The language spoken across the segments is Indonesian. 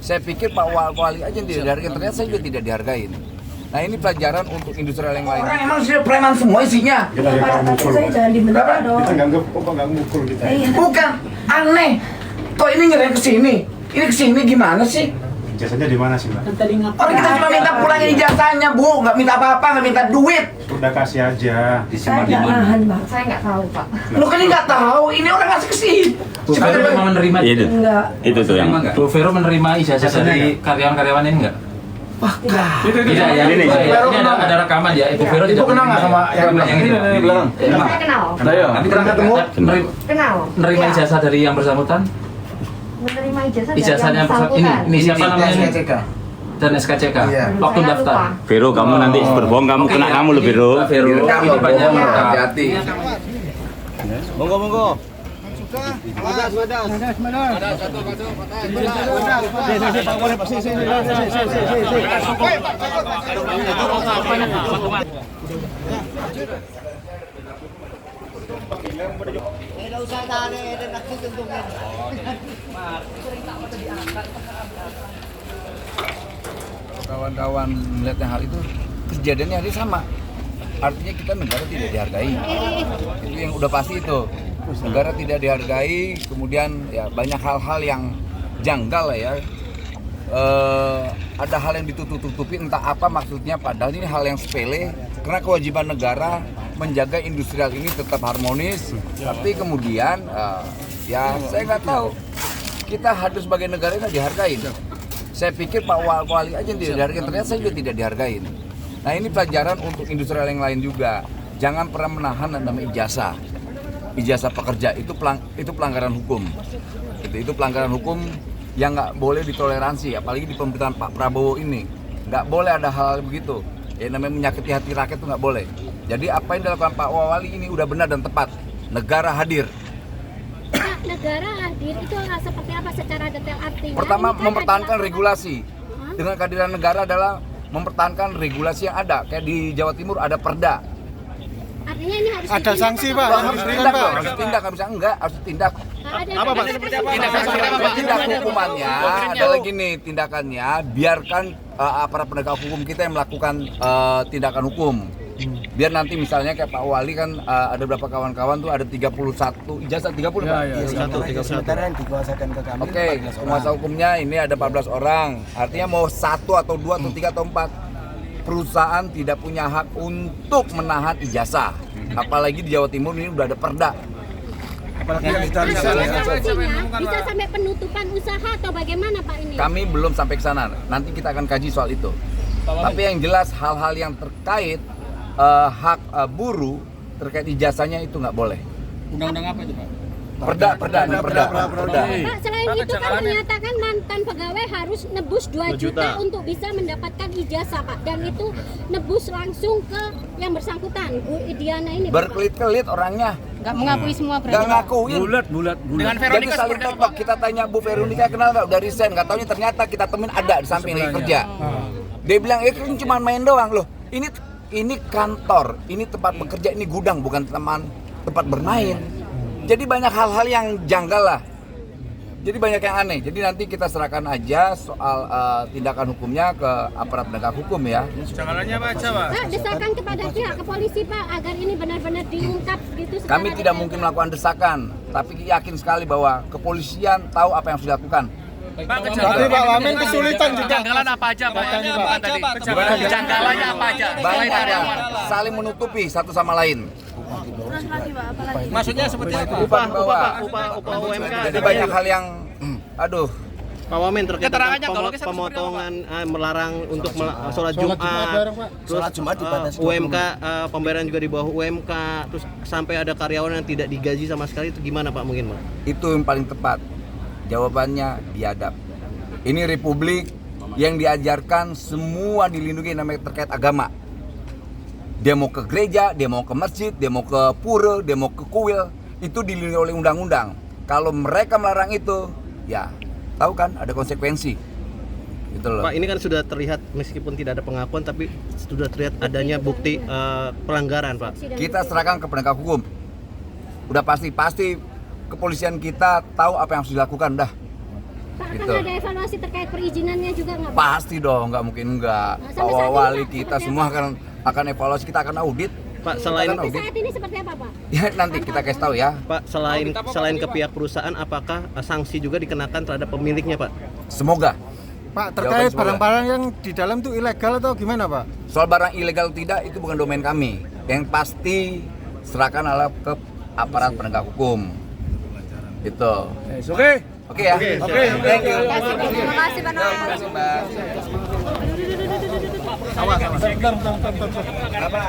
Saya pikir Pak Wali aja yang tidak dihargai, ternyata saya juga tidak dihargain. Nah ini pelajaran untuk industrial yang lain. Orang emang sudah preman semua isinya. Saya jangan dibentak dong. Kita nggak mukul kita. Bukan, aneh. Kok ini ngerem kesini? Ini kesini gimana sih? Ijazahnya di mana sih, Mbak? Orang kita cuma minta pulangin ijazahnya, Bu. Nggak minta apa-apa, nggak minta duit. Udah kasih aja. Saya nggak nahan, Pak. Saya nggak tahu, Pak. Lu kan nggak tahu, ini orang ngasih kesini. Bu Vero memang menerima Itu. Enggak. Itu tuh yang Bu Vero menerima ijazah dari karyawan-karyawan ini enggak? Wah, Tidak ya. Ini. Ini ada rekaman ya. Ibu Vero tidak kenal nggak sama yang ini belakang. Saya kenal. Nanti kita ketemu Kenal. menerima Iya. ijazah dari yang bersangkutan. Menerima ijazah Ijazahnya dari yang bersangkutan. ini siapa namanya? SKCK. Dan SKCK. Iya. Waktu Saya daftar. lupa. Vero, kamu nanti berbohong, kamu Oke, kena ya. kamu loh, Ini Vero. Pak Vero, ini banyak hati-hati. Kawan-kawan melihat hal itu, kejadiannya hari sama. Artinya kita negara tidak dihargai. Itu yang udah pasti itu. Negara tidak dihargai, kemudian ya banyak hal-hal yang janggal lah ya. Ada hal yang ditutup-tutupi, entah apa maksudnya, padahal ini hal yang sepele. Karena kewajiban negara menjaga industrial ini tetap harmonis. Tapi kemudian ya saya nggak tahu. Kita harus sebagai negara ini dihargai. Saya pikir Pak Wali aja yang tidak dihargai, ternyata saya juga tidak dihargain. Nah ini pelajaran untuk industrial yang lain juga. Jangan pernah menahan namanya ijazah pekerja itu pelanggaran hukum. Itu pelanggaran hukum yang nggak boleh ditoleransi, apalagi di pemerintahan Pak Prabowo ini nggak boleh ada hal begitu. Ya namanya menyakiti hati rakyat itu nggak boleh. Jadi apa yang dilakukan Pak Wali ini udah benar dan tepat. Negara hadir. Pak, negara hadir itu seperti apa secara detail artinya? Pertama, Ini kan mempertahankan adalah- regulasi. Hah? Dengan kehadiran negara adalah mempertahankan regulasi yang ada. Kayak di Jawa Timur ada perda. Artinya ini harus Ada ditindak sanksi, atau Pak. apa? Harus tindak, Pak. Harus tindak, nggak bisa enggak, harus tindak. Apa, Pak? Tindak hukumannya adalah gini, tindakannya biarkan aparat penegak hukum kita yang melakukan tindakan hukum. Biar nanti misalnya kayak Pak Wali kan ada beberapa kawan-kawan tuh ada 31 ijazah 30 Pak. Sementara yang dikuasakan ke kami. Oke, penguasa hukumnya ini ada 14 orang. Artinya mau 1 atau 2 atau 3 atau 4 perusahaan tidak punya hak untuk menahan ijazah. Apalagi di Jawa Timur ini udah ada perda. Sanksinya bisa sampai penutupan usaha atau bagaimana Pak ini? Kami belum sampai ke sana. Nanti kita akan kaji soal itu. Tapi yang jelas hal-hal yang terkait hak buruh terkait ijazahnya itu nggak boleh. Undang-undang apa itu, Pak? Perda. Pak, selain itu kan menyatakan mantan pegawai harus nebus 2 juta untuk bisa mendapatkan ijazah Pak, dan itu nebus langsung ke yang bersangkutan, Bu Diana ini. Berkelit-kelit orangnya, Nggak mengakui semua nggak ngakuin. Bulat. Jadi saling tektok. Kita tanya Bu Veronica kenal nggak, udah resign, nggak taunya ternyata kita temuin ada di samping lagi kerja. Dia bilang kan cuma main doang loh. Ini kantor, ini tempat bekerja, ini gudang, bukan tempat bermain. Jadi banyak hal-hal yang janggal lah. Jadi banyak yang aneh. Jadi nanti kita serahkan aja soal tindakan hukumnya ke aparat penegak hukum ya. Pak, desakan kepada pihak kepolisi Pak agar ini benar-benar diungkap gitu. secara Kami tidak detail, mungkin Pak. melakukan desakan, tapi yakin sekali bahwa kepolisian tahu apa yang harus dilakukan. Tadi Pak Wamen kesulitan juga. Kejanggalan apa aja Pak? Bukan tadi. Kejanggalannya apa aja? Banyak ya, saling menutupi satu sama lain. Maksudnya seperti apa? Upah UMK. Jadi banyak hal yang, aduh. Pak Wamen terkait Keterangannya dengan kalau kita pemotongan melarang untuk sholat Jumat, terus Sholat Jumat dibatasi 20 UMK pembayaran juga di bawah UMK, terus sampai ada karyawan yang tidak digaji sama sekali, itu gimana Pak mungkin Pak? Itu yang paling tepat. Jawabannya biadab. Ini republik yang diajarkan semua dilindungi namanya terkait agama. Dia mau ke gereja, dia mau ke masjid, dia mau ke pura, dia mau ke kuil, itu dilindungi oleh undang-undang. Kalau mereka melarang itu, ya tahu kan ada konsekuensi. Gitu loh. Pak, ini kan sudah terlihat meskipun tidak ada pengakuan tapi sudah terlihat adanya bukti pelanggaran Pak. Kita serahkan ke penegak hukum. Udah pasti kepolisian kita tahu apa yang harus dilakukan dah. Pak, Gitu. akan ada evaluasi terkait perizinannya juga nggak, Pak? Pasti dong, nggak mungkin enggak. Nah, sampai saat ini, Wali Pak, kita seperti semua akan evaluasi, kita akan audit. Pak, selain Sampai saat ini seperti apa, Pak? Ya nanti kita kasih tahu ya. Pak, selain ke pihak perusahaan, apakah sanksi juga dikenakan terhadap pemiliknya, Pak? Semoga. Pak, Jawaban terkait semoga. barang-barang yang di dalam tuh ilegal atau gimana, Pak? Soal barang ilegal tidak itu bukan domain kami. Yang pasti serahkan ala ke aparat penegak hukum. Gitu. Oke ya. Oke. Thank you. Terima kasih, Pak Noel. Terima kasih, Mbak. Apa?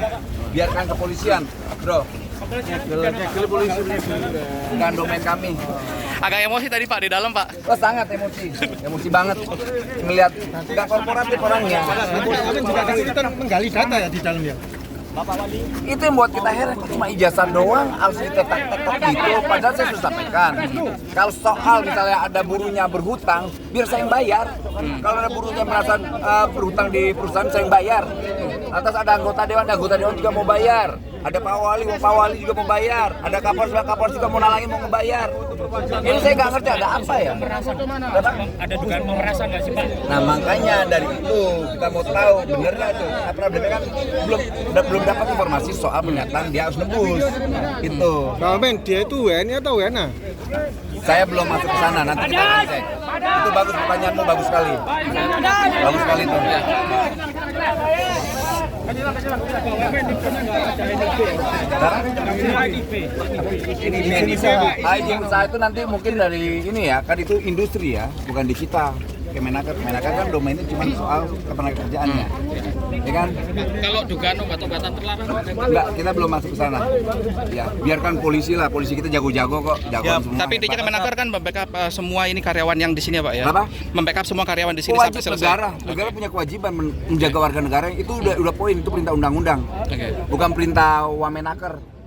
Biarkan kepolisian, bro. Bukan domain kami. Agak emosi tadi Pak di dalam Pak. Oh, sangat emosi banget melihat nggak korporatif orangnya. Kami juga kesulitan menggali data ya di dalam ya. Itu yang buat kita heran, cuma ijazah doang harus ditetak-tetak gitu. Padahal saya sudah sampaikan, kalau soal misalnya ada buruhnya berhutang, biar saya yang bayar. Kalau ada buruhnya merasa berhutang di perusahaan, saya yang bayar. Atas ada anggota dewan juga mau bayar. Ada Pak Wali juga mau bayar. Ada Kapolres juga mau nalangin, mau ngebayar. Ini saya nggak ngerti ada apa ya. Ada dugaan pemerasan nggak sih Pak? Nah makanya dari itu kita mau tahu bener nggak itu. Problemnya kan belum dapat informasi soal pernyataan dia harus nebus. Itu. Pak Wamen, dia itu WNI atau WNA? Saya belum masuk ke sana, nanti kita akan cek. Itu bagus, pertanyaanmu bagus sekali. Bagus sekali itu. Izin usaha itu nanti mungkin dari ini ya, kan itu industri ya, bukan di kita. Kemenaker kan domainnya cuma soal ketenagakerjaannya, ya kan? Kalau dugaan obat-obatan terlarang Enggak, kita belum masuk ke sana. Ya, biarkan polisi lah, polisi kita jago-jago kok, jagoan semua. Tapi intinya Kemenaker kan membackup semua ini karyawan yang di sini ya Pak ya. Apa? Membackup semua karyawan di sini Wajib sampai selesai. negara punya kewajiban menjaga warga negara, itu udah poin, itu perintah undang-undang. Oke. Bukan perintah Wamenaker.